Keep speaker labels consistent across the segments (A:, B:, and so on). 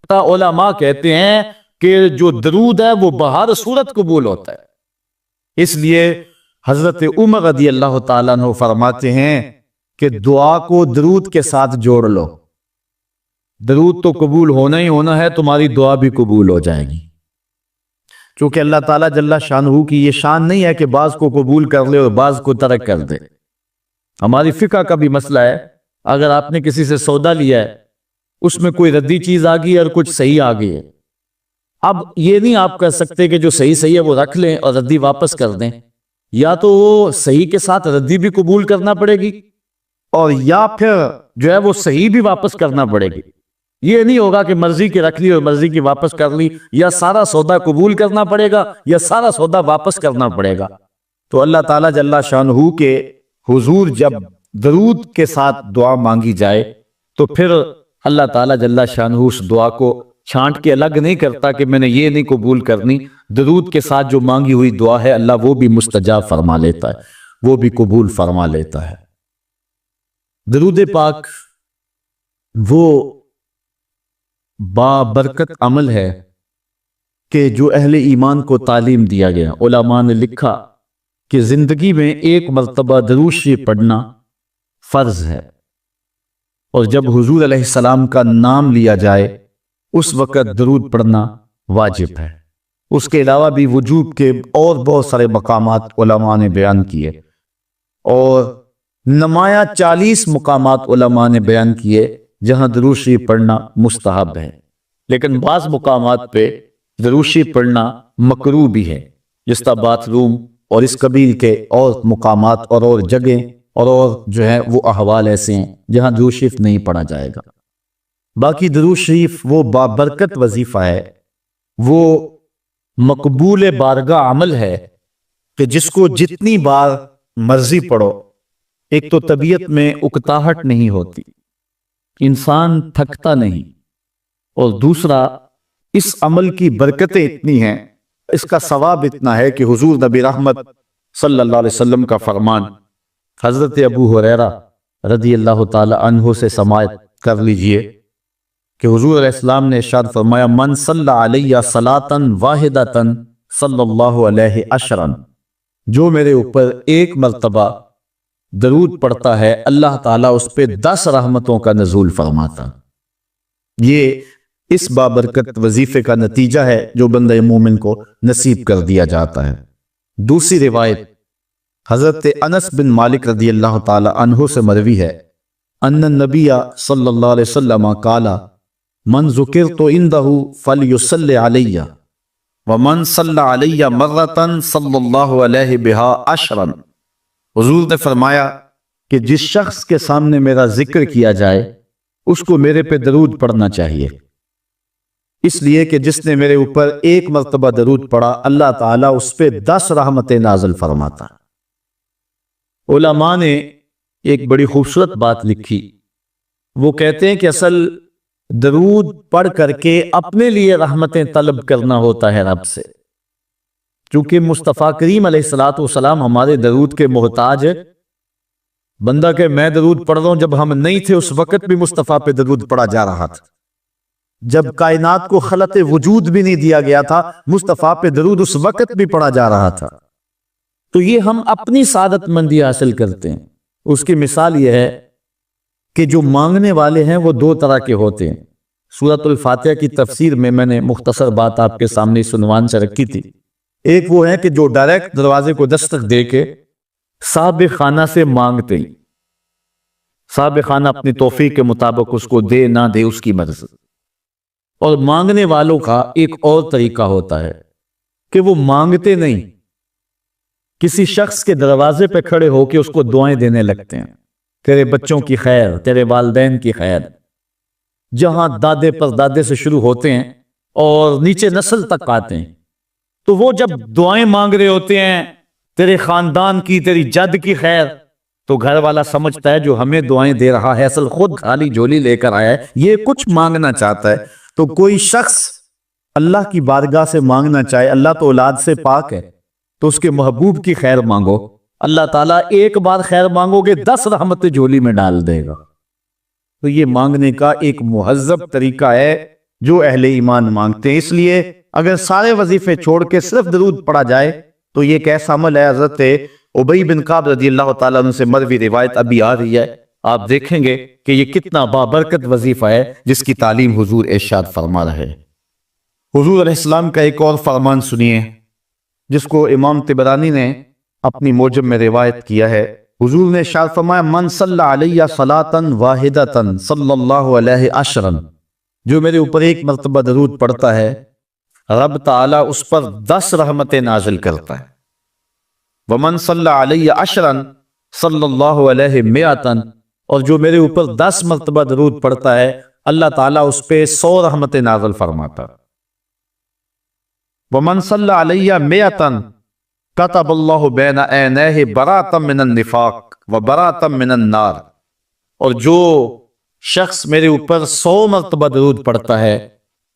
A: علماء کہتے ہیں کہ جو درود ہے وہ بہر صورت قبول ہوتا ہے۔ اس لیے حضرت عمر رضی اللہ تعالیٰ عنہ فرماتے ہیں کہ دعا کو درود کے ساتھ جوڑ لو، درود تو قبول ہونا ہی ہونا ہے، تمہاری دعا بھی قبول ہو جائے گی۔ چونکہ اللہ تعالیٰ جل شانہ کی یہ شان نہیں ہے کہ بعض کو قبول کر لے اور بعض کو ترک کر دے۔ ہماری فقہ کا بھی مسئلہ ہے، اگر آپ نے کسی سے سودا لیا ہے، اس میں کوئی ردی چیز آ گئی اور کچھ صحیح آ گئی ہے، اب یہ نہیں آپ کہہ سکتے کہ جو صحیح ہے وہ رکھ لیں اور ردی واپس کر دیں، یا تو وہ صحیح کے ساتھ ردی بھی قبول کرنا پڑے گی اور یا پھر جو ہے وہ صحیح بھی واپس کرنا پڑے گی۔ یہ نہیں ہوگا کہ مرضی کی رکھ لی اور مرضی کی واپس کر لی، یا سارا سودا قبول کرنا پڑے گا یا سارا سودا واپس کرنا پڑے گا۔ تو اللہ تعالیٰ جل شانہ کے حضور جب درود کے ساتھ دعا مانگی جائے تو پھر اللہ تعالیٰ جل شانہ اس دعا کو چھانٹ کے الگ نہیں کرتا کہ میں نے یہ نہیں قبول کرنی، درود کے ساتھ جو مانگی ہوئی دعا ہے اللہ وہ بھی مستجاب فرما لیتا ہے، وہ بھی قبول فرما لیتا ہے۔ درود پاک وہ بابرکت عمل ہے کہ جو اہل ایمان کو تعلیم دیا گیا۔ علماء نے لکھا کہ زندگی میں ایک مرتبہ درود شریف پڑھنا فرض ہے، اور جب حضور علیہ السلام کا نام لیا جائے اس وقت درود پڑھنا واجب ہے۔ اس کے علاوہ بھی وجوب کے اور بہت سارے مقامات علماء نے بیان کیے، اور نمایاں 40 مقامات علماء نے بیان کیے جہاں درود شریف پڑھنا مستحب ہے، لیکن بعض مقامات پہ درود شریف پڑھنا مکروہ بھی ہے، جس طرح باتھ روم اور اس قبیل کے اور مقامات اور جگہیں اور جو ہے وہ احوال ایسے ہیں جہاں درود شریف نہیں پڑھا جائے گا۔ باقی درود شریف وہ بابرکت وظیفہ ہے، وہ مقبول بارگاہ عمل ہے کہ جس کو جتنی بار مرضی پڑھو، ایک تو طبیعت میں اکتاہٹ نہیں ہوتی، انسان تھکتا نہیں، اور دوسرا اس عمل کی برکتیں اتنی ہیں، اس کا ثواب اتنا ہے کہ حضور نبی رحمت صلی اللہ علیہ وسلم کا فرمان حضرت ابو ہریرہ رضی اللہ تعالی عنہ سے سماعت کر لیجئے کہ حضور علیہ السلام نے ارشاد فرمایا من صلی علیہ صلاۃ واحدۃ صلی اللہ علیہ عشرا، جو میرے اوپر ایک مرتبہ درود پڑھتا ہے اللہ تعالیٰ اس پہ 10 رحمتوں کا نزول فرماتا۔ یہ اس بابرکت وظیفے کا نتیجہ ہے جو بندہ مومن کو نصیب کر دیا جاتا ہے۔ دوسری روایت حضرت انس بن مالک رضی اللہ تعالی عنہ سے مروی ہے ان النبی صلی اللہ علیہ وسلم قال من ذکرت عنده فلیصلی علی ومن صلی علی مرۃ صلی اللہ علیہ بها عشرا۔ حضور نے فرمایا کہ جس شخص کے سامنے میرا ذکر کیا جائے اس کو میرے پہ درود پڑھنا چاہیے، اس لیے کہ جس نے میرے اوپر ایک مرتبہ درود پڑھا اللہ تعالیٰ اس پہ 10 رحمتیں نازل فرماتا۔ علماء نے ایک بڑی خوبصورت بات لکھی، وہ کہتے ہیں کہ اصل درود پڑھ کر کے اپنے لیے رحمتیں طلب کرنا ہوتا ہے رب سے، چونکہ مصطفیٰ کریم علیہ الصلوۃ والسلام ہمارے درود کے محتاج ہے۔ بندہ کہ میں درود پڑھ رہا ہوں، جب ہم نہیں تھے اس وقت بھی مصطفیٰ پہ درود پڑھا جا رہا تھا، جب کائنات کو خلق وجود بھی نہیں دیا گیا تھا مصطفیٰ پہ درود اس وقت بھی پڑھا جا رہا تھا۔ تو یہ ہم اپنی سعادت مندی حاصل کرتے ہیں۔ اس کی مثال یہ ہے کہ جو مانگنے والے ہیں وہ 2 طرح کے ہوتے ہیں۔ سورۃ الفاتحہ کی تفسیر میں نے مختصر بات آپ کے سامنے اس عنوان سے رکھی تھی۔ ایک وہ ہے کہ جو ڈائریکٹ دروازے کو دستک دے کے صاحب خانہ سے مانگتے ہیں، صاحب خانہ اپنی توفیق کے مطابق اس کو دے نہ دے اس کی مرضی۔ اور مانگنے والوں کا ایک اور طریقہ ہوتا ہے کہ وہ مانگتے نہیں، کسی شخص کے دروازے پہ کھڑے ہو کے اس کو دعائیں دینے لگتے ہیں، تیرے بچوں کی خیر، تیرے والدین کی خیر، جہاں دادے پر دادے سے شروع ہوتے ہیں اور نیچے نسل تک آتے ہیں۔ تو وہ جب دعائیں مانگ رہے ہوتے ہیں تیرے خاندان کی، تیری جد کی خیر، تو گھر والا سمجھتا ہے جو ہمیں دعائیں دے رہا ہے اصل خود خالی جھولی لے کر آیا ہے، یہ کچھ مانگنا چاہتا ہے۔ تو کوئی شخص اللہ کی بارگاہ سے مانگنا چاہے، اللہ تو اولاد سے پاک ہے، تو اس کے محبوب کی خیر مانگو، اللہ تعالیٰ ایک بار خیر مانگو گے 10 رحمتیں جھولی میں ڈال دے گا۔ تو یہ مانگنے کا ایک مہذب طریقہ ہے جو اہل ایمان مانگتے ہیں۔ اس لیے اگر سارے وظیفے چھوڑ کے صرف درود پڑھا جائے تو یہ کیسا عمل ہے؟ حضرت ابی بن کعب رضی اللہ تعالیٰ عنہ سے مروی روایت ابھی آ رہی ہے، آپ دیکھیں گے کہ یہ کتنا بابرکت وظیفہ ہے جس کی تعلیم حضور ارشاد فرما رہے ہیں۔ حضور علیہ السلام کا ایک اور فرمان سنیے جس کو امام طبرانی نے اپنی موجم میں روایت کیا ہے۔ حضور نے ارشاد فرمایا من صلی علیہ صلاۃ واحدۃ صلی اللہ علیہ عشرا، جو میرے اوپر ایک مرتبہ درود پڑھتا ہے رب تعالیٰ اس پر 10 رحمتیں نازل کرتا ہے۔ ومن صلی علیہ عشرا صلی اللہ علیہ مئۃ، اور جو میرے اوپر 10 مرتبہ درود پڑھتا ہے اللہ تعالیٰ اس پہ 100 رحمتیں نازل فرماتا۔ ومن صلی علیہ مئۃ کتب اللہ بین عینیہ براۃ من النفاق وبراۃ من النار، اور جو شخص میرے اوپر 100 مرتبہ درود پڑھتا ہے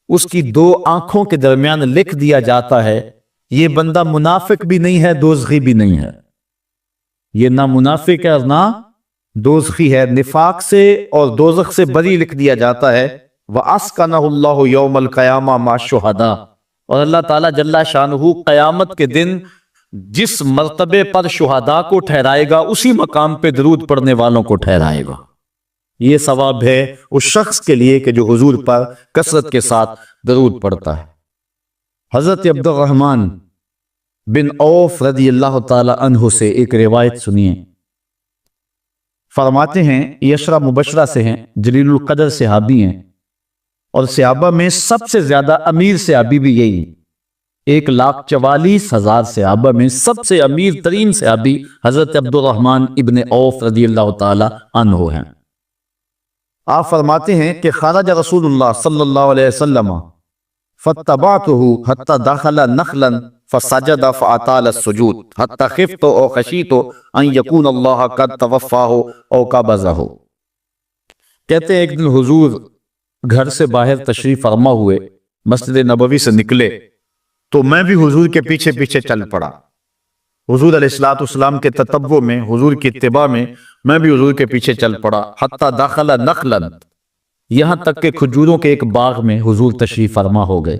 A: اس کی 2 آنکھوں کے درمیان لکھ دیا جاتا ہے یہ بندہ منافق بھی نہیں ہے، دوزخی بھی نہیں ہے۔ یہ نہ منافق ہے اور نہ دوزخی ہے، نفاق سے اور دوزخ سے بری لکھ دیا جاتا ہے۔ وَأَسْكَنَهُ اللَّهُ يَوْمَ الْقِيَامَةِ مَعَ الشُّهَدَاءِ، اور اللہ تعالیٰ جل شانہ قیامت کے دن جس مرتبے پر شہداء کو ٹھہرائے گا اسی مقام پہ درود پڑھنے والوں کو ٹھہرائے گا۔ یہ ثواب ہے اس شخص کے لیے کہ جو حضور پر کثرت کے ساتھ درود پڑھتا ہے۔ حضرت عبد الرحمن بن عوف رضی اللہ تعالی عنہ سے ایک روایت سنیے، فرماتے ہیں یہ عشرہ مبشرہ سے ہیں، جلیل القدر صحابی ہیں، اور صحابہ میں سب سے زیادہ امیر صحابی بھی یہی ہیں۔ 1,44,000 صحابہ میں سب سے امیر ترین صحابی حضرت عبد الرحمن ابن عوف رضی اللہ تعالی عنہ ہیں۔ آپ فرماتے ہیں کہ خرج رسول اللہ صلی اللہ علیہ وسلم فاتبعته حتى دخل نخلا فسجد فاطال السجود حتى خفت او خشیت ان يكون الله قد توفاه او قبضه۔ کہتے ہیں ایک دن حضور گھر سے باہر تشریف فرما ہوئے، مسجد نبوی سے نکلے تو میں بھی حضور کے پیچھے پیچھے چل پڑا۔ حضور علیہ الصلوۃ والسلام کے تتبع میں، حضور کی اتباع میں میں بھی حضور کے پیچھے چل پڑا۔ حتی داخل نخلا، یہاں تک کہ کھجوروں کے ایک باغ میں حضور تشریف فرما ہو گئے،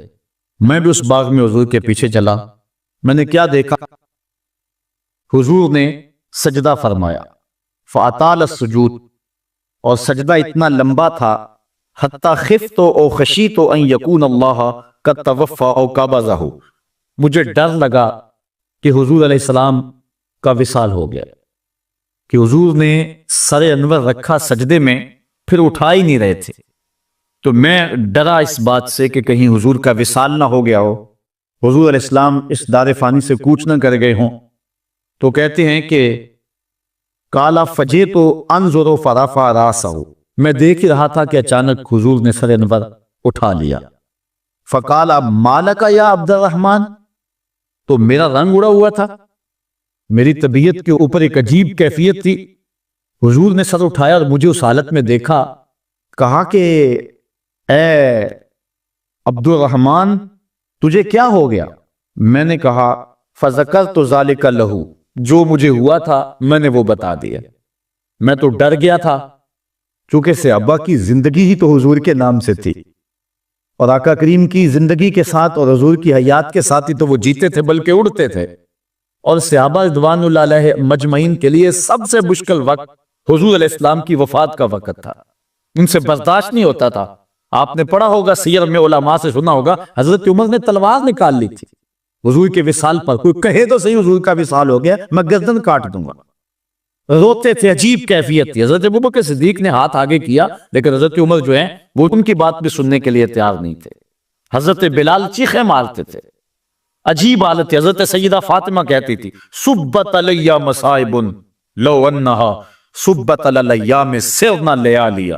A: میں بھی اس باغ میں حضور کے پیچھے چلا۔ میں نے کیا دیکھا؟ حضور نے سجدہ فرمایا، فاطال السجود، اور سجدہ اتنا لمبا تھا، حتی خفت او خشیت ان یکون اللہ قد توفى او قبضه، مجھے ڈر لگا کہ حضور علیہ السلام کا وصال ہو گیا، کہ حضور نے سر انور رکھا سجدے میں پھر اٹھا ہی نہیں رہے تھے، تو میں ڈرا اس بات سے کہ کہیں حضور کا وصال نہ ہو گیا ہو، حضور علیہ السلام اس دار فانی سے کوچ نہ کر گئے ہوں۔ تو کہتے ہیں کہ کالا فجے تو انظر فرفع راسہ، میں دیکھ ہی رہا تھا کہ اچانک حضور نے سر انور اٹھا لیا۔ فقال مالک یا عبد الرحمن، تو میرا رنگ اڑا ہوا تھا، میری طبیعت کے اوپر ایک عجیب کیفیت تھی۔ حضور نے سر اٹھایا اور مجھے اس حالت میں دیکھا، کہا کہ اے عبد الرحمن تجھے کیا ہو گیا؟ میں نے کہا فذکرت ذالک لہ، جو مجھے ہوا تھا میں نے وہ بتا دیا۔ میں تو ڈر گیا تھا، چونکہ صحابہ کی زندگی ہی تو حضور کے نام سے تھی، اور آقا کریم کی زندگی کے ساتھ اور حضور کی حیات کے ساتھ ہی تو وہ جیتے تھے بلکہ اڑتے تھے، اور صحابہ رضوان اللہ علیہ مجمعین کے لیے سب سے مشکل وقت حضور علیہ السلام کی وفات کا وقت تھا، ان سے برداشت نہیں ہوتا تھا۔ آپ نے پڑھا ہوگا، سیر میں علماء سے سنا ہوگا، حضرت عمر نے تلوار نکال لی تھی حضور کے وصال پر، کوئی کہے تو صحیح حضور کا وصال ہو گیا میں گردن کاٹ دوں گا، روتے تھے، عجیب کیفیت تھی۔ حضرت ابوبکر صدیق نے ہاتھ آگے کیا، لیکن حضرت عمر جو ہیں وہ ان کی بات بھی سننے کے لیے تیار نہیں تھے۔ حضرت بلال چیخیں مارتے تھے، عجیب حالت تھی۔ حضرت سیدہ فاطمہ کہتی تھی سبت علی مصائب لو انہا سبت علی ایام سرنا لیالیا،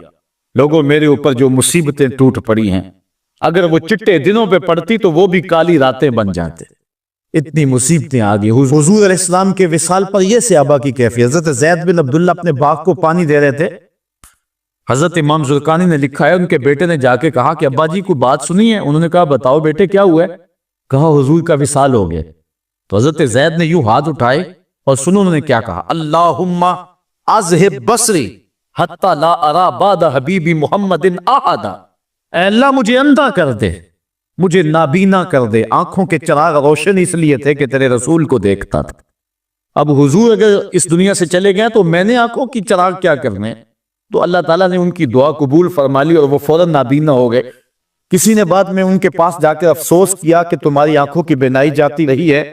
A: لوگوں میرے اوپر جو مصیبتیں ٹوٹ پڑی ہیں اگر وہ چٹے دنوں پہ پڑتی تو وہ بھی کالی راتیں بن جاتے، اتنی مصیبتیں آ گئی۔ حضور علیہ السلام کے وصال پر یہ صحابہ کی کیفیت۔ حضرت زید بن عبداللہ اپنے باغ کو پانی دے رہے تھے، حضرت امام زرقانی نے لکھا ہے ان کے بیٹے نے جا کے کہا کہ ابا جی کو بات سنی ہے؟ انہوں نے کہا بتاؤ بیٹے کیا ہوا ہے؟ کہا حضور کا وصال ہو گیا۔ تو حضرت زید نے یوں ہاتھ اٹھائے اور سنو انہوں نے کیا کہا، اللہم اذہب بصری حتی لا ارا بعد حبیبی محمد احدا، اے اللہ مجھے اندھا کر دے، مجھے نابینا کر دے۔ آنکھوں کے چراغ روشن اس لیے تھے کہ تیرے رسول کو دیکھتا تھا۔ اب حضور اگر اس دنیا سے چلے گئے تو میں نے آنکھوں کی چراغ کیا کرنے؟ تو اللہ تعالیٰ نے ان کی دعا قبول فرما لی اور وہ فوراً نابینا ہو گئے۔ کسی نے بعد میں ان کے پاس جا کر افسوس کیا کہ تمہاری آنکھوں کی بینائی جاتی رہی ہے،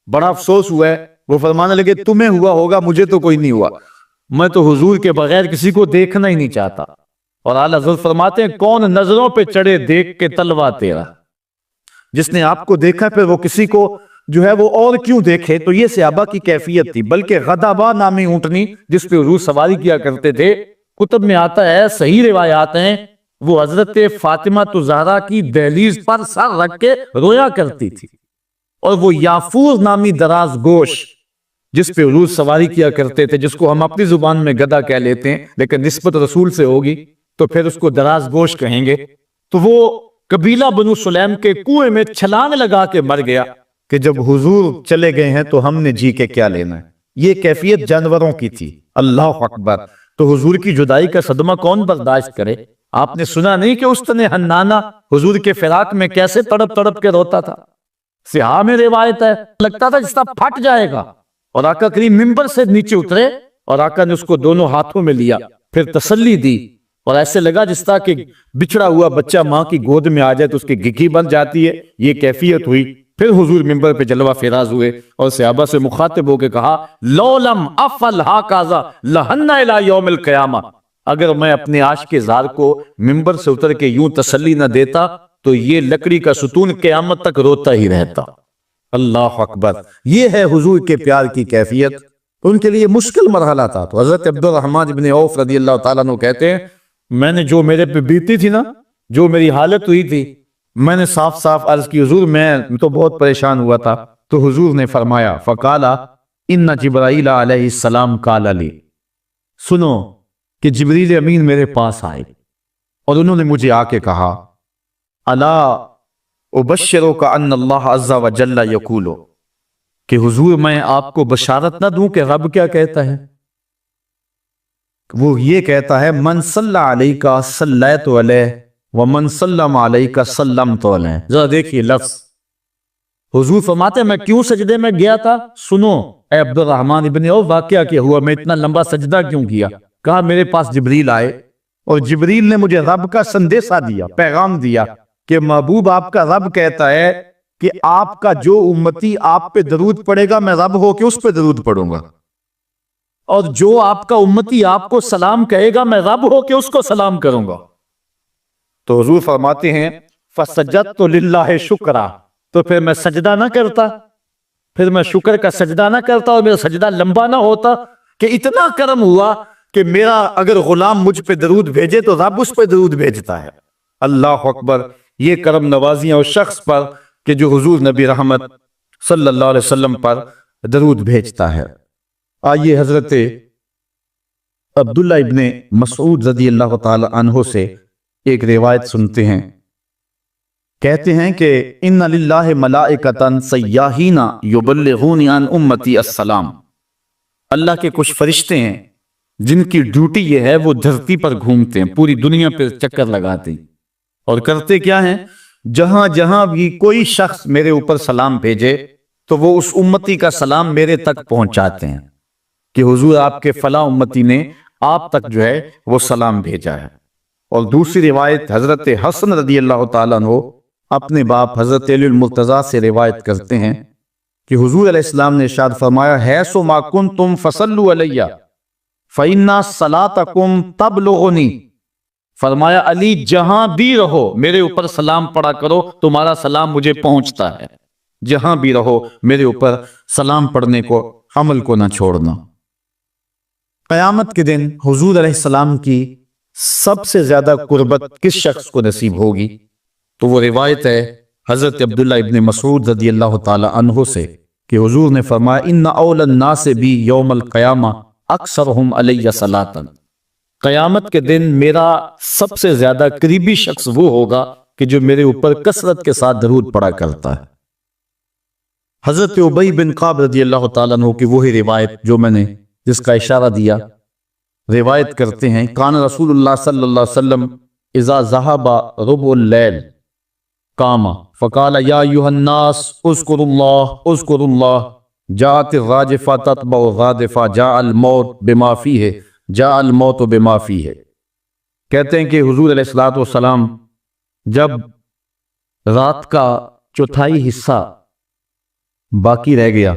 A: بڑا افسوس ہوا ہے۔ وہ فرمانے لگے تمہیں ہوا ہوگا، مجھے تو کوئی نہیں ہوا، میں تو حضور کے بغیر کسی کو دیکھنا ہی نہیں چاہتا۔ اور اعلیٰ حضرت فرماتے ہیں کون نظروں پہ چڑھے دیکھ کے تلوا تیرا، جس نے آپ کو دیکھا پھر وہ کسی کو جو ہے وہ اور کیوں دیکھے؟ تو یہ صحابہ کی کیفیت تھی۔ بلکہ غدابہ نامی اونٹنی جس پہ حضور سواری کیا کرتے تھے، کتب میں آتا ہے، صحیح روایات ہیں، وہ حضرت فاطمہ زہرا کی دہلیز پر سر رکھ کے رویا کرتی تھی۔ اور وہ یافور نامی دراز گوش جس پہ حضور سواری کیا کرتے تھے، جس کو ہم اپنی زبان میں گدھا کہہ لیتے ہیں لیکن نسبت رسول سے ہوگی تو پھر اس کو دراز گوش کہیں گے، تو وہ قبیلہ بنو سلیم کے کنویں میں چھلانگ لگا کے مر گیا کہ جب حضور چلے گئے ہیں تو ہم نے جی کے کیا لینا ہے۔ یہ کیفیت جانوروں کی تھی۔ اللہ اکبر۔ تو حضور کی جدائی کا صدمہ کون برداشت کرے؟ آپ نے سنا نہیں کہ استن حنانہ حضور کے فراق میں کیسے تڑپ تڑپ کے روتا تھا؟ صحاح میں روایت ہے، لگتا تھا جس طرح پھٹ جائے گا۔ اور آقا کریم منبر سے نیچے اترے اور آقا نے اس کو دونوں ہاتھوں میں لیا، پھر تسلی دی، اور ایسے لگا جس طرح کہ بچھڑا ہوا بچہ ماں کی گود میں آ جائے تو اس کی گگھی بن جاتی ہے، یہ کیفیت ہوئی۔ پھر حضور منبر پہ جلوہ فراز ہوئے اور صحابہ سے مخاطب ہو کے کہا لو لم افعل ھکذا لھن الی یوم القیامہ، اگر میں اپنے عاشق زار کو منبر سے اتر کے یوں تسلی نہ دیتا تو یہ لکڑی کا ستون قیامت تک روتا ہی رہتا۔ اللہ اکبر۔ یہ ہے حضور کے پیار کی کیفیت۔ ان کے لیے مشکل مرحلہ تھا۔ تو حضرت عبد الرحمن بن عوف رضی اللہ تعالیٰ عنہ کہتے ہیں میں نے جو میرے پہ بیتی تھی نا، جو میری حالت ہوئی تھی، میں نے صاف صاف عرض کی حضور میں تو بہت پریشان ہوا تھا۔ تو حضور نے فرمایا فقالا ان جبرائیل علیہ السلام قال لی، سنو کہ جبریل امین میرے پاس آئے اور انہوں نے مجھے آ کے کہا الا ابشرک ان اللہ عز وجل یقول، کہ حضور میں آپ کو بشارت نہ دوں کہ رب کیا کہتا ہے؟ وہ یہ کہتا ہے من صلی علیک صلیت علیہ ومن سلم علیک سلمت علیہ۔ ذرا دیکھیے لفظ، حضور فرماتے ہیں میں کیوں سجدے میں گیا تھا؟ سنو اے عبد الرحمن ابن عوف، واقعہ کیا ہوا، میں اتنا لمبا سجدہ کیوں کیا؟ کہا میرے پاس جبریل آئے اور جبریل نے مجھے رب کا سندیسہ دیا، پیغام دیا کہ محبوب آپ کا رب کہتا ہے کہ آپ کا جو امتی آپ پہ درود پڑے گا میں رب ہو کے اس پہ درود پڑھوں گا، اور جو آپ کا امتی آپ کو سلام کہے گا میں رب ہو کے اس کو سلام کروں گا۔ تو حضور فرماتے ہیں فسجدت للہ شکرا، تو پھر میں سجدہ نہ کرتا، پھر میں شکر کا سجدہ نہ کرتا اور میرا سجدہ لمبا نہ ہوتا کہ اتنا کرم ہوا کہ میرا اگر غلام مجھ پہ درود بھیجے تو رب اس پہ درود بھیجتا ہے۔ اللہ اکبر۔ یہ کرم نوازیاں اس شخص پر کہ جو حضور نبی رحمت صلی اللہ علیہ وسلم پر درود بھیجتا ہے۔ آئیے حضرت عبداللہ ابن مسعود رضی اللہ تعالی عنہ سے ایک روایت سنتے ہیں۔ کہتے ہیں کہ ان للہ ملائکۃ سیاحین یبلغون عن امتی السلام، اللہ کے کچھ فرشتے ہیں جن کی ڈیوٹی یہ ہے وہ دھرتی پر گھومتے ہیں، پوری دنیا پہ چکر لگاتے ہیں، اور کرتے کیا ہیں؟ جہاں جہاں بھی کوئی شخص میرے اوپر سلام بھیجے تو وہ اس امتی کا سلام میرے تک پہنچاتے ہیں کہ حضور آپ کے فلاں امتی نے آپ تک جو ہے وہ سلام بھیجا ہے۔ اور دوسری روایت حضرت حسن رضی اللہ تعالیٰ عنہ اپنے باپ حضرت علی المرتضیٰ سے روایت کرتے ہیں کہ حضور علیہ السلام نے ارشاد فرمایا حیث ما کنتم فصلوا علیہ فإن صلاتکم تبلغنی، فرمایا علی جہاں بھی رہو میرے اوپر سلام پڑھا کرو، تمہارا سلام مجھے پہنچتا ہے۔ جہاں بھی رہو میرے اوپر سلام پڑھنے کو، عمل کو نہ چھوڑنا۔ قیامت کے دن حضور علیہ السلام کی سب سے زیادہ قربت کس شخص کو نصیب ہوگی؟ تو وہ روایت ہے حضرت عبداللہ ابن مسعود رضی اللہ تعالی عنہ سے کہ حضور نے فرمایا ان اول الناس بی یوم القیامہ اکثرہم علی صلاۃ، قیامت کے دن میرا سب سے زیادہ قریبی شخص وہ ہوگا کہ جو میرے اوپر کثرت کے ساتھ درود پڑا کرتا ہے۔ حضرت ابی بن کعب رضی اللہ تعالیٰ عنہ کی وہی روایت جو میں نے جس کا اشارہ دیا، روایت کرتے ہیں کان رسول اللہ صلی اللہ علیہ وسلم اذا ذهب ربع الليل قام فقال يا ايها الناس اذكروا الله جاءت الراجفة تتبع الرادفة جاء الموت بما فيه کہتے ہیں کہ حضور علیہ الصلوۃ والسلام جب رات کا چوتھائی حصہ باقی رہ گیا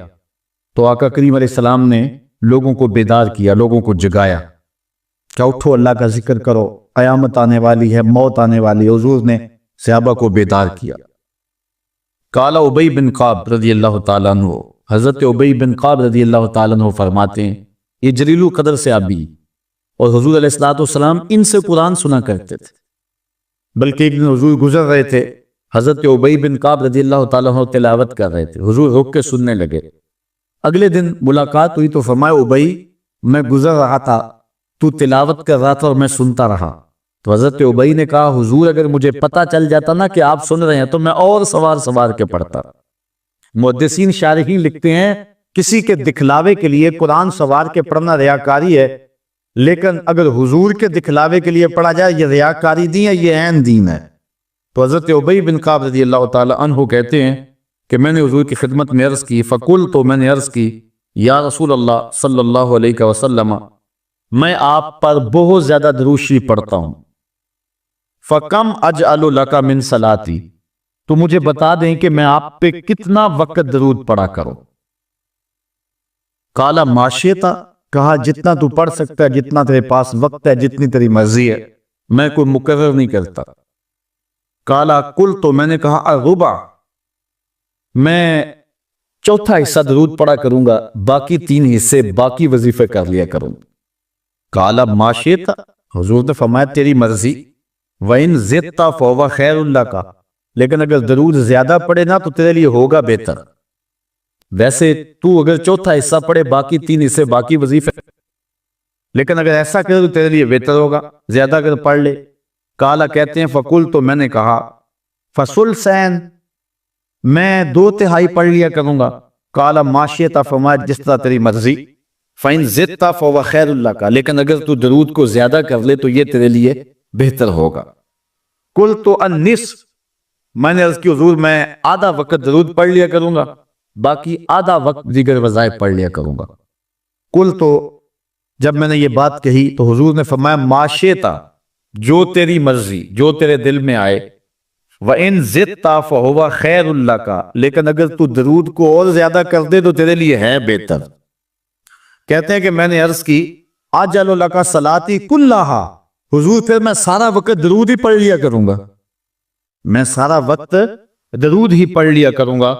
A: تو آقا کریم علیہ السلام نے لوگوں کو بیدار کیا، لوگوں کو جگایا کہ اٹھو، اللہ کا ذکر کرو، قیامت آنے والی ہے، موت آنے والی ہے۔ حضور نے صحابہ کو بیدار کیا۔ قال ابی بن کعب رضی اللہ تعالیٰ عنہ، حضرت ابی بن کعب رضی اللہ تعالیٰ عنہ فرماتے ہیں یہ جلیل القدر سے ابی، اور حضور علیہ الصلوۃ والسلام ان سے قرآن سنا کرتے تھے۔ بلکہ ایک دن حضور گزر رہے تھے، حضرت ابی بن کعب رضی اللہ تعالیٰ عنہ تلاوت کر رہے تھے، حضور رک کے سننے لگے۔ اگلے دن ملاقات ہوئی تو فرمایا ابی میں گزر رہا تھا، تو تلاوت کر رہا تھا اور میں سنتا رہا۔ تو حضرت ابی نے کہا حضور اگر مجھے پتا چل جاتا نا کہ آپ سن رہے ہیں تو میں اور سوار کے پڑھتا۔ محدثین شارحین لکھتے ہیں کسی کے دکھلاوے کے لیے قرآن سوار کے پڑھنا ریاکاری ہے، لیکن اگر حضور کے دکھلاوے کے لیے پڑھا جائے یہ ریاکاری نہیں ہے، یہ عین دین ہے۔ تو حضرت ابی بن کعب رضی اللہ تعالی عنہ کہتے ہیں کہ میں نے حضور کی خدمت میں عرض کی، فقلت، تو میں نے عرض کی یا رسول اللہ صلی اللہ علیہ وسلم میں آپ پر بہت زیادہ درود شریف پڑھتا ہوں، فَكَمْ أَجْعَلُ لَكَ مِنْ صَلَاتِي، تو مجھے بتا دیں کہ میں آپ پہ کتنا وقت درود پڑھا کروں۔ قَالَ مَا شِئْتَ، کہا جتنا تو پڑھ سکتا ہے، جتنا تیرے پاس وقت ہے، جتنی تیری مرضی ہے، میں کوئی مقرر نہیں کرتا۔ قَالَ قُلْتُ، تو میں نے کہا الربع، میں چوتھا حصہ درود پڑھا کروں گا، باقی 3 حصے باقی وظیفے کر لیا کروں۔ قَالَ مَا شِئْتَ، حضور نے فرمایا تیری مرضی، وَإِن زِدْتَ فَهُوَ خَيْرٌ لَكَ، لیکن اگر درود زیادہ پڑھے نا تو تیرے لیے ہوگا بہتر۔ ویسے تو اگر چوتھا حصہ پڑھے، باقی 3 حصے باقی وظیفے، لیکن اگر ایسا کرے تو تیرے لیے بہتر ہوگا، زیادہ اگر پڑھ لے۔ قَالَ کہتے ہیں فَقُلْتُ، تو میں نے کہا فَثُلْثَيْن، میں 2/3 پڑھ لیا کروں گا۔ قَالَ مَا شِئْتَ، فرمایا جس طرح تیری مرضی، فَإِن زِدْتَ فَهُوَ خَيْرٌ لَكَ، لیکن اگر تو درود کو زیادہ کر لے تو یہ تیرے لیے بہتر ہوگا۔ قُلْتُ النِّصْفُ، میں نے عرض کی حضور میں آدھا وقت درود پڑھ لیا کروں گا، باقی آدھا وقت دیگر وظائف پڑھ لیا کروں گا۔ قُلْتُ، جب میں نے یہ بات کہی تو حضور نے فرمایا مَا شِئْتَ، جو تیری مرضی، جو تیرے دل میں آئے، وَإِن زِدْتَ فَهُوَ خَيْرٌ لَكَ، لیکن اگر تو درود کو اور زیادہ کر دے تو تیرے لیے ہے بہتر۔ کہتے ہیں کہ میں نے عرض کی اجعل لک صلاتی کلھا، حضور پھر میں سارا وقت درود ہی پڑھ لیا کروں گا، میں سارا وقت درود ہی پڑھ لیا کروں گا۔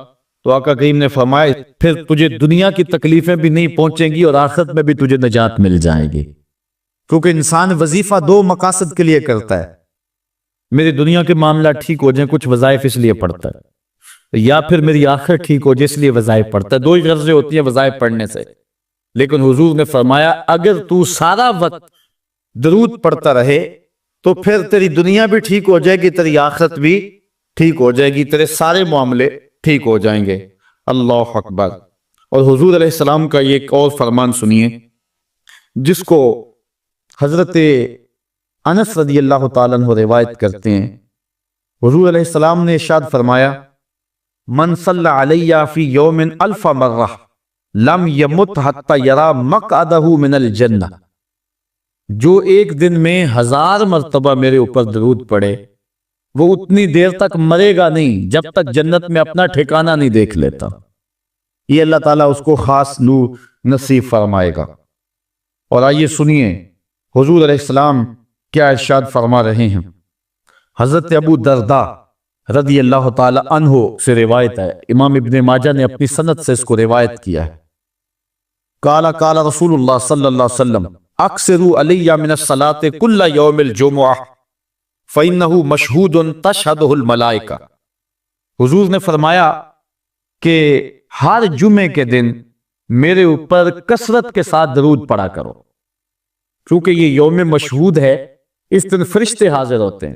A: تو آقا کریم نے فرمایا پھر تجھے دنیا کی تکلیفیں بھی نہیں پہنچیں گی اور آخرت میں بھی تجھے نجات مل جائے گی، کیونکہ انسان وظیفہ 2 مقاصد کے لیے کرتا ہے، میری دنیا کے معاملات ٹھیک ہو جائیں، کچھ وظائف اس لیے پڑھتا ہے، یا پھر میری آخرت ٹھیک ہو جائے اس لیے وظائف پڑھتا ہے۔ 2 ہی غرضیں ہوتی ہیں وظائف پڑھنے سے، لیکن حضور نے فرمایا اگر تو سارا وقت درود پڑھتا رہے تو پھر تیری دنیا بھی ٹھیک ہو جائے گی، تیری آخرت بھی ٹھیک ہو جائے گی، تیرے سارے معاملے ٹھیک ہو جائیں گے۔ اللہ اکبر۔ اور حضور علیہ السلام کا یہ ایک اور فرمان سنیے جس کو حضرت انس رضی اللہ تعالیٰ عنہ روایت کرتے ہیں۔ حضور علیہ السلام نے ارشاد فرمایا من صلی علی فی یوم 1000 مرہ لم یمت حتی یرا مقعدہ من الجنہ، جو ایک دن میں 1000 مرتبہ میرے اوپر درود پڑے وہ اتنی دیر تک مرے گا نہیں جب تک جنت میں اپنا ٹھکانہ نہیں دیکھ لیتا۔ یہ اللہ تعالیٰ اس کو خاص نور نصیب فرمائے گا۔ اور آئیے سنیے حضور علیہ السلام کیا ارشاد فرما رہے ہیں۔ حضرت ابو درداء رضی اللہ تعالی عنہ سے روایت ہے، امام ابن ماجہ نے اپنی سند سے اس کو روایت کیا ہے۔ قال قال رسول اللہ صلی اللہ علیہ وسلم اکثروا علی من الصلاة کل یوم الجمعہ فإنہ مشہود تشہدہ الملائکہ۔ حضور نے فرمایا کہ ہر جمعے کے دن میرے اوپر کثرت کے ساتھ درود پڑھا کرو، کیونکہ یہ یوم مشہود ہے، اس دن فرشتے حاضر ہوتے ہیں،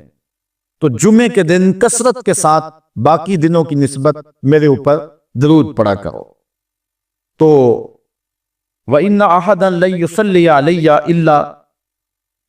A: تو جمعے کے دن کثرت کے ساتھ باقی دنوں کی نسبت میرے اوپر درود پڑھا کرو۔ تو وَإِنَّ أَحَدًا لَن يُصَلِّيَ عَلَيَّ إِلَّا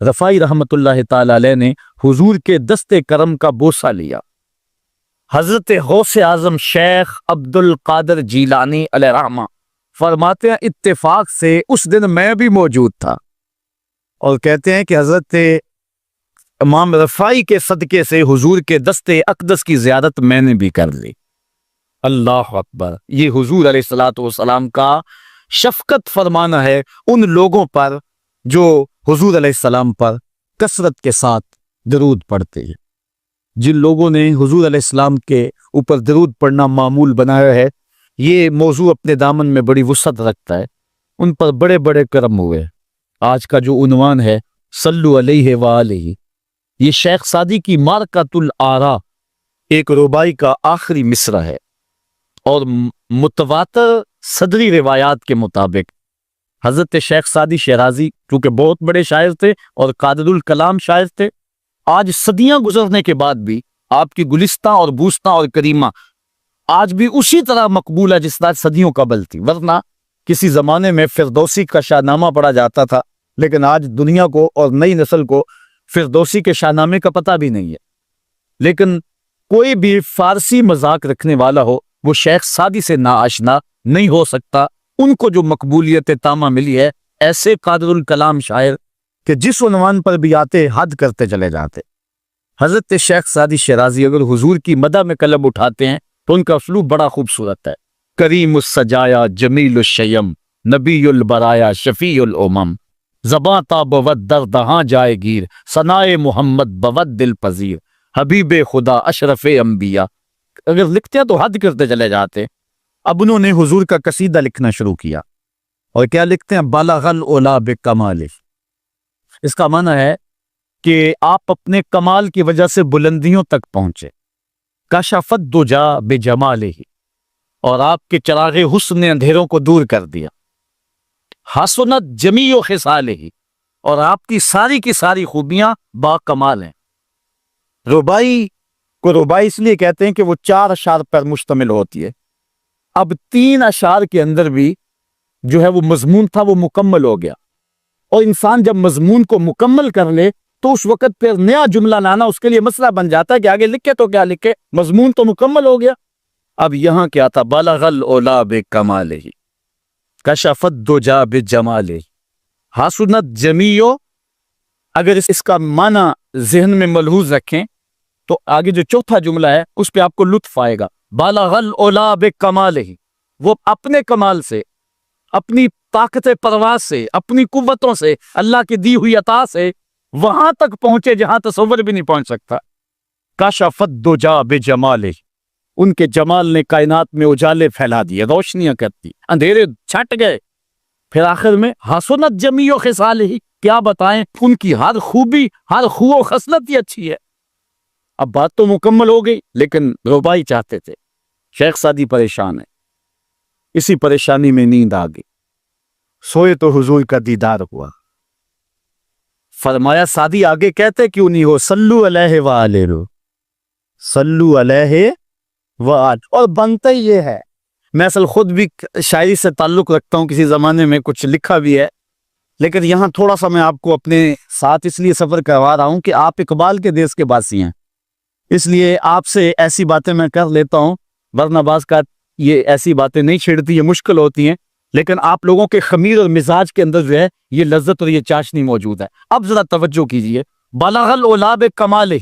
A: رفائی رحمت اللہ تعالی علیہ نے حضور کے دستے کرم کا بوسہ لیا۔ حضرت غوث اعظم شیخ عبد القادر جیلانی علیہ رحمہ فرماتے ہیں اتفاق سے اس دن میں بھی موجود تھا، اور کہتے ہیں کہ حضرت امام رفائی کے صدقے سے حضور کے دستے اقدس کی زیارت میں نے بھی کر لی۔ اللہ اکبر! یہ حضور علیہ الصلوۃ والسلام کا شفقت فرمانا ہے ان لوگوں پر جو حضور علیہ السلام پر کثرت کے ساتھ درود پڑھتے ہیں۔ جن لوگوں نے حضور علیہ السلام کے اوپر درود پڑھنا معمول بنایا ہے، یہ موضوع اپنے دامن میں بڑی وسعت رکھتا ہے، ان پر بڑے بڑے کرم ہوئے۔ آج کا جو عنوان ہے صلو علیہ وآلہ، یہ شیخ سعدی کی مارکۃ الآراء ایک ربائی کا آخری مصرع ہے، اور متواتر صدری روایات کے مطابق حضرت شیخ سعدی شیرازی چونکہ بہت بڑے شاعر تھے اور قادر الکلام شاعر تھے، آج صدیاں گزرنے کے بعد بھی آپ کی گلستہ اور بوستہ اور کریمہ آج بھی اسی طرح مقبول ہے جس طرح صدیوں قبل تھی۔ ورنہ کسی زمانے میں فردوسی کا شاہ نامہ پڑھا جاتا تھا، لیکن آج دنیا کو اور نئی نسل کو فردوسی کے شاہ نامے کا پتہ بھی نہیں ہے۔ لیکن کوئی بھی فارسی مذاق رکھنے والا ہو وہ شیخ سعدی سے ناآشنا نہیں ہو سکتا۔ ان کو جو مقبولیت تامہ ملی ہے، ایسے قادر الکلام شاعر کہ جس عنوان پر بھی آتے حد کرتے چلے جاتے۔ حضرت شیخ سعدی شیرازی اگر حضور کی مدح میں قلم اٹھاتے ہیں تو ان کا اسلوب بڑا خوبصورت ہے۔ کریم السجایا جمیل الشیم نبی البرایا شفیع الامم، زباں تا بود در دہاں جائے گیر ثنائے محمد بود دل پذیر، حبیب خدا اشرف انبیاء۔ اگر لکھتے ہیں تو حد کرتے چلے جاتے۔ اب انہوں نے حضور کا قصیدہ لکھنا شروع کیا، اور کیا لکھتے ہیں؟ بالغ العلا بکمالہ۔ اس کا معنی ہے کہ آپ اپنے کمال کی وجہ سے بلندیوں تک پہنچے۔ کشف الدجا بجمالہ، اور آپ کے چراغ حسن نے اندھیروں کو دور کر دیا۔ حسنت جمیع خصالہ، اور آپ کی ساری خوبیاں با کمال ہیں۔ ربائی کو ربائی اس لیے کہتے ہیں کہ وہ 4 اشعار پر مشتمل ہوتی ہے۔ اب 3 اشعار کے اندر بھی جو ہے وہ مضمون تھا وہ مکمل ہو گیا، اور انسان جب مضمون کو مکمل کر لے تو اس وقت پھر نیا جملہ لانا اس کے لیے مسئلہ بن جاتا ہے کہ آگے لکھے تو کیا لکھے، مضمون تو مکمل ہو گیا۔ اب یہاں کیا تھا؟ بالغ العلا بکمالہ کشف الدجا بجمالہ حسنت جمیع۔ اگر اس کا معنی ذہن میں ملحوظ رکھیں تو آگے جو چوتھا جملہ ہے اس پہ آپ کو لطف آئے گا۔ بالغ العلا بکمالہ، وہ اپنے کمال سے، اپنی طاقت پرواز سے، اپنی قوتوں سے، اللہ کی دی ہوئی عطا سے وہاں تک پہنچے جہاں تصور بھی نہیں پہنچ سکتا۔ کشف الدجا بجمالہ، ان کے جمال نے کائنات میں اجالے پھیلا دیے، روشنیاں کرتی، اندھیرے چھٹ گئے۔ پھر آخر میں حسنت جمیع خصالہ، کیا بتائیں ان کی ہر خوبی، ہر خو و خصلت ہی اچھی ہے۔ اب بات تو مکمل ہو گئی، لیکن ربائی چاہتے تھے۔ شیخ سعدی پریشان ہے، اسی پریشانی میں نیند آ گئی، سوئے تو حضور کا دیدار ہوا۔ فرمایا سعدی آگے کہتے کیوں نہیں ہو؟ صلو علیہ وآلہ، صلو علیہ وآلہ۔ اور بنتا ہی یہ ہے، میں اصل خود بھی شاعری سے تعلق رکھتا ہوں، کسی زمانے میں کچھ لکھا بھی ہے، لیکن یہاں تھوڑا سا میں آپ کو اپنے ساتھ اس لیے سفر کروا رہا ہوں کہ آپ اقبال کے دیس کے باسی ہیں، اس لیے آپ سے ایسی باتیں میں کر لیتا ہوں، ورنہ بعض کا یہ ایسی باتیں نہیں چھیڑتی، یہ مشکل ہوتی ہیں، لیکن آپ لوگوں کے خمیر اور مزاج کے اندر جو ہے یہ لذت اور یہ چاشنی موجود ہے۔ اب ذرا توجہ کیجئے، بالغ العلا بکمالہ،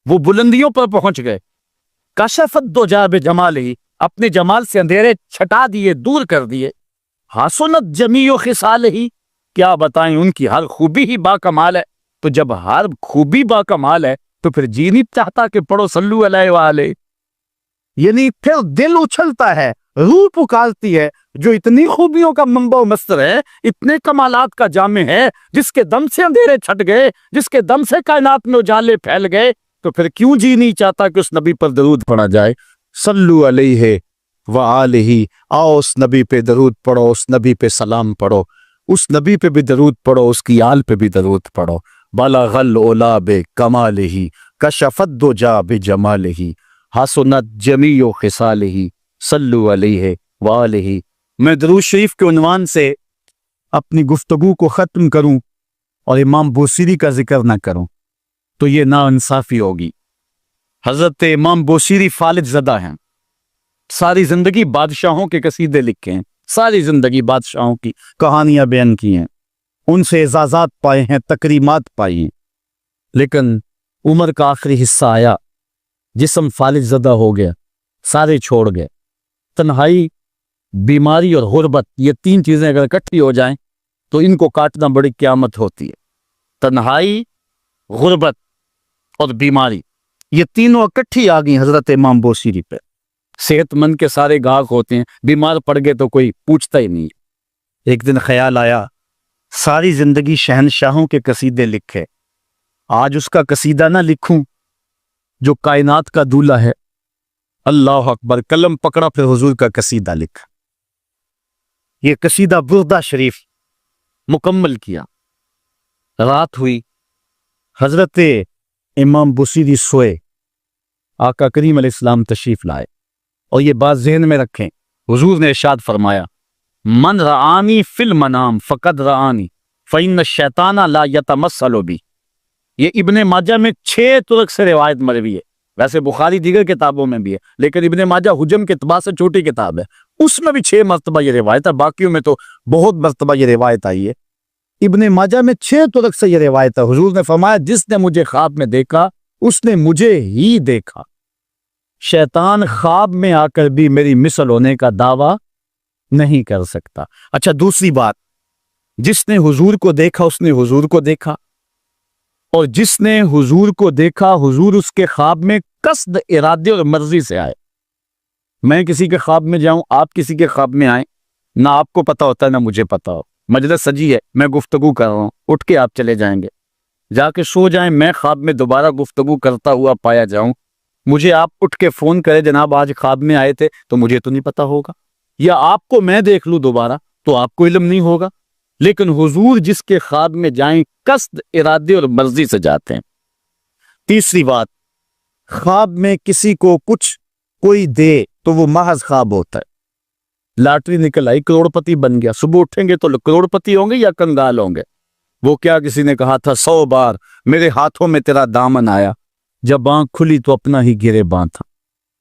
A: وہ بلندیوں پر پہنچ گئے۔ کشف الدجا بجمالہ، اپنے جمال سے اندھیرے چھٹا دیے، دور کر دیے۔ حسنت جمیع خصالہ، کیا بتائیں ان کی ہر خوبی ہی با کمال ہے۔ تو جب ہر خوبی با کمال ہے تو پھر جی نہیں چاہتا کہ پڑھو صلو علیہ وآلہ، یعنی پھر دل اچھلتا ہے، روح پکارتی ہے، جو اتنی خوبیوں کا منبع و مصدر ہے، اتنے کمالات کا جامع ہے، جس کے دم سے اندھیرے چھٹ گئے، جس کے دم سے کائنات میں اجالے پھیل گئے، تو پھر کیوں جی نہیں چاہتا کہ اس نبی پر درود پڑھا جائے؟ صلو علیہ وآلہ، آؤ اس نبی پہ درود پڑھو، اس نبی پہ سلام پڑھو، اس نبی پہ بھی درود پڑھو، اس کی آل پہ بھی درود پڑھو۔ بالغ العلا بکمالہ کشف الدجا بجمالہ حسنت جمیع خصالہ صلو علیہ وآلہ۔ میں درود شریف کے عنوان سے اپنی گفتگو کو ختم کروں اور امام بوصیری کا ذکر نہ کروں تو یہ ناانصافی ہوگی۔ حضرت امام بوصیری فالج زدہ ہیں، ساری زندگی بادشاہوں کے قصیدے لکھے ہیں، ساری زندگی بادشاہوں کی کہانیاں بیان کی ہیں، ان سے اعزازات پائے ہیں، تکریمات پائی ہیں، لیکن عمر کا آخری حصہ آیا، جسم فالج زدہ ہو گیا، سارے چھوڑ گئے۔ تنہائی، بیماری اور غربت، یہ تین چیزیں اگر اکٹھی ہو جائیں تو ان کو کاٹنا بڑی قیامت ہوتی ہے۔ تنہائی، غربت اور بیماری، یہ تینوں اکٹھی آ گئی حضرت امام بوصیری پہ۔ صحت مند کے سارے گاہک ہوتے ہیں، بیمار پڑ گئے تو کوئی پوچھتا ہی نہیں۔ ایک دن خیال آیا، ساری زندگی شہنشاہوں کے قصیدے لکھے، آج اس کا قصیدہ نہ لکھوں جو کائنات کا دولہ ہے۔ اللہ اکبر، قلم پکڑا، پھر حضور کا قصیدہ لکھا۔ یہ قصیدہ بردہ شریف مکمل کیا۔ رات ہوئی، حضرت امام بوصیری سوئے، آقا کریم علیہ السلام تشریف لائے، اور یہ بات ذہن میں رکھیں، حضور نے ارشاد فرمایا، من رآنی فی المنام فقد رآنی فإن الشیطان لا یتمثل بی۔ یہ ابن ماجہ میں 6 طرق سے روایت مروی ہے، ویسے بخاری دیگر کتابوں میں بھی ہے، لیکن ابن ماجہ حجم کے اعتبار سے چھوٹی کتاب ہے، اس میں بھی 6 مرتبہ یہ روایت ہے، باقیوں میں تو بہت مرتبہ یہ روایت آئی ہے۔ ابن ماجہ میں 6 طرق سے یہ روایت ہے۔ حضور نے فرمایا، جس نے مجھے خواب میں دیکھا اس نے مجھے ہی دیکھا، شیطان خواب میں آ کر بھی میری مثل ہونے کا دعویٰ نہیں کر سکتا۔ اچھا، دوسری بات، جس نے حضور کو دیکھا اس نے حضور کو دیکھا، اور جس نے حضور کو دیکھا حضور اس کے خواب میں قصد، ارادے اور مرضی سے آئے۔ میں کسی کے خواب میں جاؤں، آپ کسی کے خواب میں آئیں، نہ آپ کو پتا ہوتا ہے نہ مجھے پتا ہو، مجلس سجی ہے، میں گفتگو کر رہا ہوں، اٹھ کے آپ چلے جائیں گے، جا کے سو جائیں، میں خواب میں دوبارہ گفتگو کرتا ہوا پایا جاؤں، مجھے آپ اٹھ کے فون کرے، جناب آج خواب میں آئے تھے، تو مجھے تو نہیں پتا ہوگا، یا آپ کو میں دیکھ لوں دوبارہ تو آپ کو علم نہیں ہوگا۔ لیکن حضور جس کے خواب میں جائیں قصد، ارادے اور مرضی سے جاتے ہیں۔ تیسری بات، خواب میں کسی کو کچھ کوئی دے تو وہ محض خواب ہوتا ہے۔ لاٹری نکل آئی، کروڑ پتی بن گیا، صبح اٹھیں گے تو کروڑ پتی ہوں گے یا کنگال ہوں گے؟ وہ کیا کسی نے کہا تھا 100 بار میرے ہاتھوں میں تیرا دامن آیا، جب آنکھ کھلی تو اپنا ہی گریباں تھا۔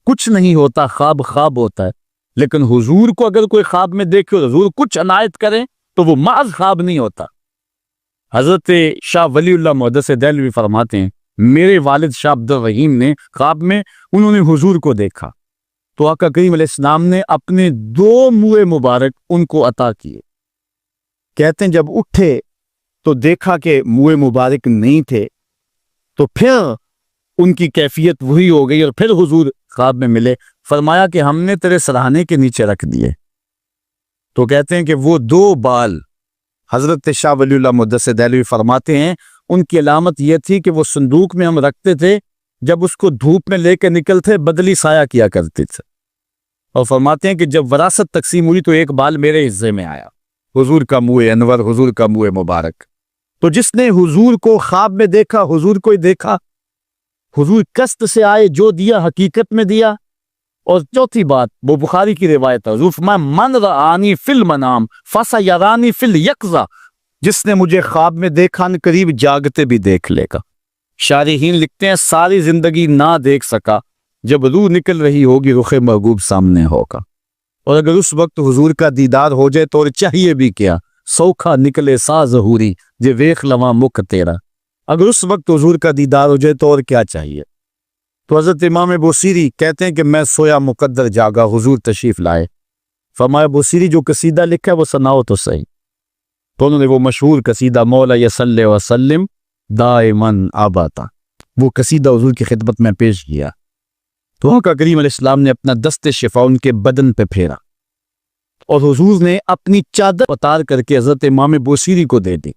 A: کچھ نہیں ہوتا، خواب خواب ہوتا ہے، لیکن حضور کو اگر کوئی خواب میں دیکھے اور حضور کچھ عنایت کرے تو وہ محض خواب نہیں ہوتا۔ حضرت شاہ ولی اللہ محدث دہلوی فرماتے ہیں، میرے والد شاہ عبد الرحیم نے خواب میں انہوں نے حضور کو دیکھا تو آقا کریم علیہ السلام نے اپنے 2 منہ مبارک ان کو عطا کیے۔ کہتے ہیں جب اٹھے تو دیکھا کہ منہ مبارک نہیں تھے، تو پھر ان کی کیفیت وہی ہو گئی، اور پھر حضور خواب میں ملے، فرمایا کہ ہم نے تیرے سرہانے کے نیچے رکھ دیے۔ تو کہتے ہیں کہ وہ 2 بال حضرت شاہ ولی اللہ محدث دہلوی فرماتے ہیں ان کی علامت یہ تھی کہ وہ صندوق میں ہم رکھتے تھے، جب اس کو دھوپ میں لے کے نکلتے بدلی سایہ کیا کرتے تھے، اور فرماتے ہیں کہ جب وراثت تقسیم ہوئی تو ایک بال میرے حصے میں آیا، حضور کا منہ انور، حضور کا منہ مبارک۔ تو جس نے حضور کو خواب میں دیکھا حضور کو ہی دیکھا، حضور قصد سے آئے، جو دیا حقیقت میں دیا۔ اور چوتھی بات، وہ بخاری کی روایت ہے، حضور فرمایا، من رآنی فی المنام فسیرانی فی الیقظہ، جس نے مجھے خواب میں دیکھا ان قریب جاگتے بھی دیکھ لے گا۔ شارحین لکھتے ہیں ساری زندگی نہ دیکھ سکا، جب روح نکل رہی ہوگی رخ محبوب سامنے ہوگا، اور اگر اس وقت حضور کا دیدار ہو جائے تو اور چاہیے بھی کیا، سوکھا نکلے سا ظہوری جے ویخ لواں مکھ تیرا، اگر اس وقت حضور کا دیدار ہو جائے تو اور کیا چاہیے۔ تو حضرت امام بوصیری کہتے ہیں کہ میں سویا مقدر جاگا، حضور تشریف لائے، فرمایا بوصیری جو قصیدہ لکھا ہے وہ سناؤ تو صحیح۔ تو انہوں نے وہ مشہور قصیدہ مولا صلی وسلم دائمن آباتا، وہ قصیدہ حضور کی خدمت میں پیش کیا، تو آقا کریم علیہ السلام نے اپنا دست شفا ان کے بدن پہ پھیرا، اور حضور نے اپنی چادر اتار کر کے حضرت امام بوصیری کو دے دی۔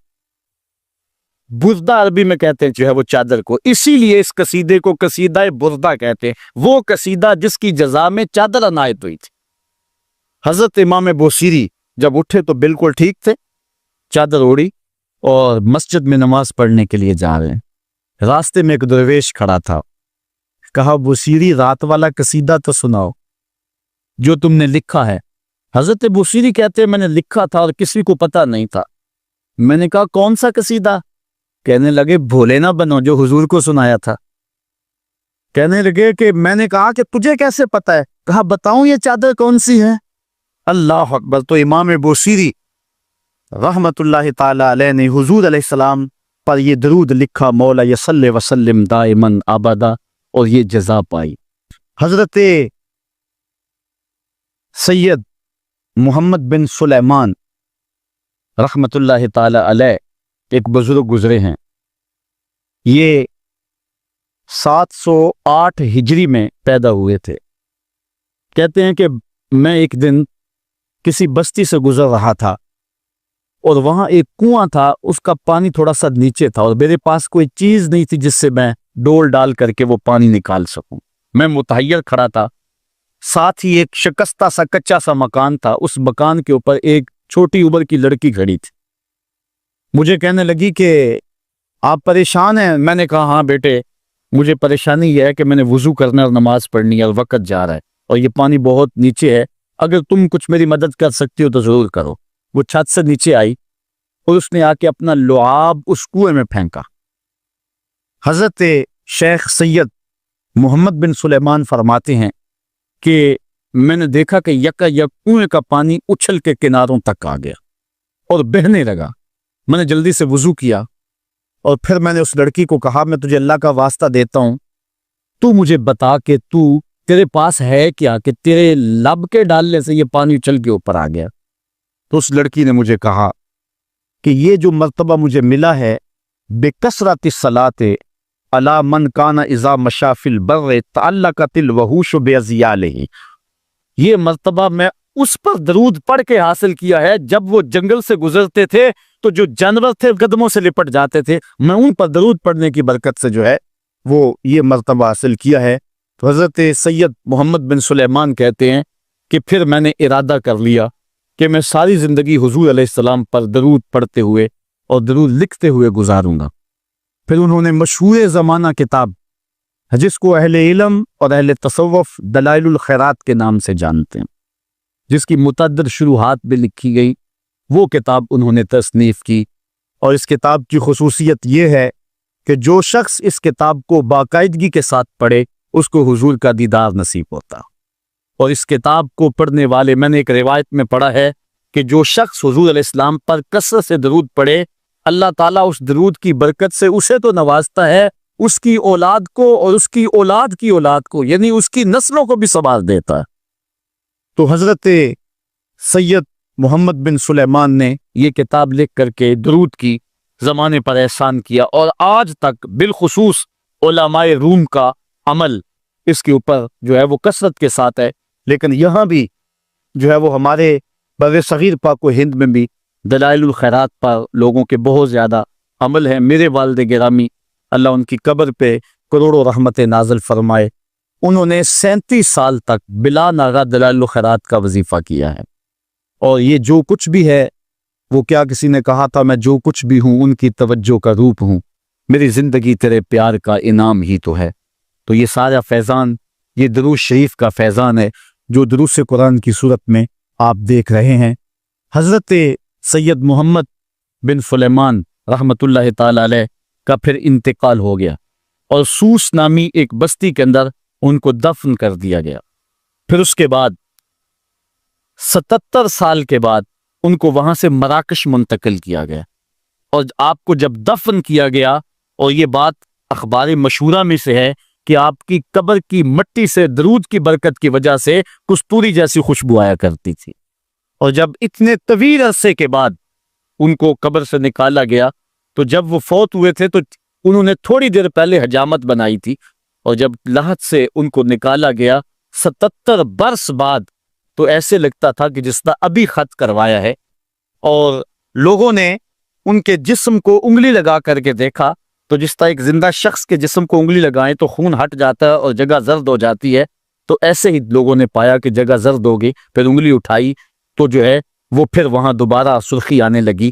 A: بردہ عربی میں کہتے ہیں جو ہے وہ چادر کو، اسی لیے اس قصیدے کو قصیدہ بردہ کہتے ہیں، وہ قصیدہ جس کی جزا میں چادر عنایت ہوئی تھی۔ حضرت امام بوصیری جب اٹھے تو بالکل ٹھیک تھے، چادر اوڑی اور مسجد میں نماز پڑھنے کے لیے جا رہے ہیں۔ راستے میں ایک درویش کھڑا تھا، کہا بوصیری رات والا قصیدہ تو سناؤ جو تم نے لکھا ہے۔ حضرت بوصیری کہتے ہیں میں نے لکھا تھا اور کسی کو پتہ نہیں تھا۔ میں نے کہا کون سا قصیدہ؟ کہنے لگے بھولے نہ بنو جو حضور کو سنایا تھا. کہنے لگے کہ میں نے کہا کہ تجھے کیسے پتا ہے؟ کہا بتاؤں یہ چادر کون سی ہے؟ اللہ اکبر. تو امام بوصیری رحمت اللہ تعالی علیہ نے حضور علیہ السلام پر یہ درود لکھا، مولا یصلی وسلم دائماً ابدا، اور یہ جزا پائی. حضرت سید محمد بن سلیمان رحمت اللہ تعالی علیہ ایک بزرگ گزرے ہیں. یہ 708 ہجری میں پیدا ہوئے تھے. کہتے ہیں کہ میں ایک دن کسی بستی سے گزر رہا تھا اور وہاں ایک کنواں تھا، اس کا پانی تھوڑا سا نیچے تھا اور میرے پاس کوئی چیز نہیں تھی جس سے میں ڈول ڈال کر کے وہ پانی نکال سکوں. میں متحیر کھڑا تھا. ساتھ ہی ایک شکستہ سا کچا سا مکان تھا، اس مکان کے اوپر ایک چھوٹی عمر کی لڑکی کھڑی تھی. مجھے کہنے لگی کہ آپ پریشان ہیں؟ میں نے کہا ہاں بیٹے، مجھے پریشانی یہ ہے کہ میں نے وضو کرنا اور نماز پڑھنی ہے اور وقت جا رہا ہے اور یہ پانی بہت نیچے ہے، اگر تم کچھ میری مدد کر سکتی ہو تو ضرور کرو. وہ چھت سے نیچے آئی اور اس نے آ کے اپنا لعاب اس کنویں میں پھینکا. حضرت شیخ سید محمد بن سلیمان فرماتے ہیں کہ میں نے دیکھا کہ یکا یک کنویں کا پانی اچھل کے کناروں تک آ گیا اور بہنے لگا. میں نے جلدی سے وضو کیا اور پھر میں نے اس لڑکی کو کہا میں تجھے اللہ کا واسطہ دیتا ہوں، تو مجھے بتا کہ تیرے پاس ہے کیا کہ تیرے لب کے ڈالنے سے یہ پانی اچھل کے اوپر آ گیا. تو اس لڑکی نے مجھے کہا کہ یہ جو مرتبہ مجھے ملا ہے بکثرت الصلاۃ علی من کان اذا مشى فی البر تعلقت الوحوش باذیالہ، یہ مرتبہ میں اس پر درود پڑھ کے حاصل کیا ہے جب وہ جنگل سے گزرتے تھے تو جو جانور تھے قدموں سے لپٹ جاتے تھے، میں ان پر درود پڑھنے کی برکت سے جو ہے وہ یہ مرتبہ حاصل کیا ہے. تو حضرت سید محمد بن سلیمان کہتے ہیں کہ پھر میں نے ارادہ کر لیا کہ میں ساری زندگی حضور علیہ السلام پر درود پڑھتے ہوئے اور درود لکھتے ہوئے گزاروں گا. پھر انہوں نے مشہور زمانہ کتاب جس کو اہل علم اور اہل تصوف دلائل الخیرات کے نام سے جانتے ہیں، جس کی متعدد شروحات بھی لکھی گئی، وہ کتاب انہوں نے تصنیف کی. اور اس کتاب کی خصوصیت یہ ہے کہ جو شخص اس کتاب کو باقاعدگی کے ساتھ پڑھے اس کو حضور کا دیدار نصیب ہوتا. اور اس کتاب کو پڑھنے والے، میں نے ایک روایت میں پڑھا ہے کہ جو شخص حضور علیہ السلام پر کثرت سے درود پڑھے، اللہ تعالیٰ اس درود کی برکت سے اسے تو نوازتا ہے، اس کی اولاد کو اور اس کی اولاد کی اولاد کو، یعنی اس کی نسلوں کو بھی سنبھال دیتا ہے. تو حضرت سید محمد بن سلیمان نے یہ کتاب لکھ کر کے درود کی زمانے پر احسان کیا، اور آج تک بالخصوص علماء روم کا عمل اس کے اوپر جو ہے وہ کثرت کے ساتھ ہے. لیکن یہاں بھی جو ہے وہ ہمارے بر صغیر پاک و ہند میں بھی دلائل الخیرات پر لوگوں کے بہت زیادہ عمل ہے. میرے والد گرامی اللہ ان کی قبر پہ کروڑوں رحمت نازل فرمائے، انہوں نے 37 سال تک بلا ناغہ دلائل الخیرات کا وظیفہ کیا ہے. اور یہ جو کچھ بھی ہے، وہ کیا کسی نے کہا تھا میں جو کچھ بھی ہوں ان کی توجہ کا روپ ہوں، میری زندگی تیرے پیار کا انعام ہی تو ہے. تو یہ سارا فیضان یہ دروش شریف کا فیضان ہے جو دروس قرآن کی صورت میں آپ دیکھ رہے ہیں. حضرت سید محمد بن سلیمان رحمت اللہ تعالی علیہ کا پھر انتقال ہو گیا اور سوس نامی ایک بستی کے اندر ان کو دفن کر دیا گیا. پھر اس کے بعد 77 سال کے بعد ان کو وہاں سے مراکش منتقل کیا گیا، اور آپ کو جب دفن کیا گیا، اور یہ بات اخبار مشہورہ میں سے ہے کہ آپ کی قبر کی مٹی سے درود کی برکت کی وجہ سے کستوری جیسی خوشبو آیا کرتی تھی. اور جب اتنے طویل عرصے کے بعد ان کو قبر سے نکالا گیا تو جب وہ فوت ہوئے تھے تو انہوں نے تھوڑی دیر پہلے حجامت بنائی تھی، اور جب لحد سے ان کو نکالا گیا 77 برس بعد تو ایسے لگتا تھا کہ جس طرح ابھی خط کروایا ہے. اور لوگوں نے ان کے جسم کو انگلی لگا کر کے دیکھا تو جس طرح ایک زندہ شخص کے جسم کو انگلی لگائیں تو خون ہٹ جاتا ہے اور جگہ زرد ہو جاتی ہے، تو ایسے ہی لوگوں نے پایا کہ جگہ زرد ہو گئی. پھر انگلی اٹھائی تو جو ہے وہ پھر وہاں دوبارہ سرخی آنے لگی.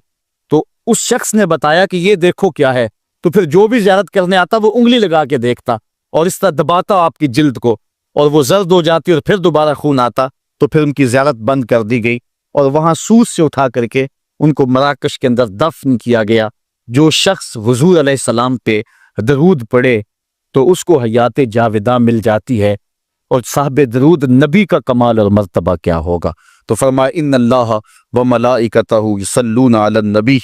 A: تو اس شخص نے بتایا کہ یہ دیکھو کیا ہے، تو پھر جو بھی زیارت کرنے آتا وہ انگلی لگا کے دیکھتا اور اس طرح دباتا آپ کی جلد کو، اور وہ زرد ہو جاتی اور پھر دوبارہ خون آتا. تو پھر ان کی زیارت بند کر دی گئی اور وہاں سوس سے اٹھا کر کے ان کو مراکش کے اندر دفن کیا گیا. جو شخص حضور علیہ السلام پہ درود پڑھے تو اس کو حیات جاودہ مل جاتی ہے، اور صاحب درود نبی کا کمال اور مرتبہ کیا ہوگا۔ تو فرمایا ان اللہ و ملائکتہ یصلون علی النبی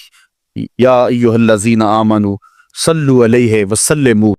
A: یا ایھا الذین آمنوا صلوا علیہ وسلموا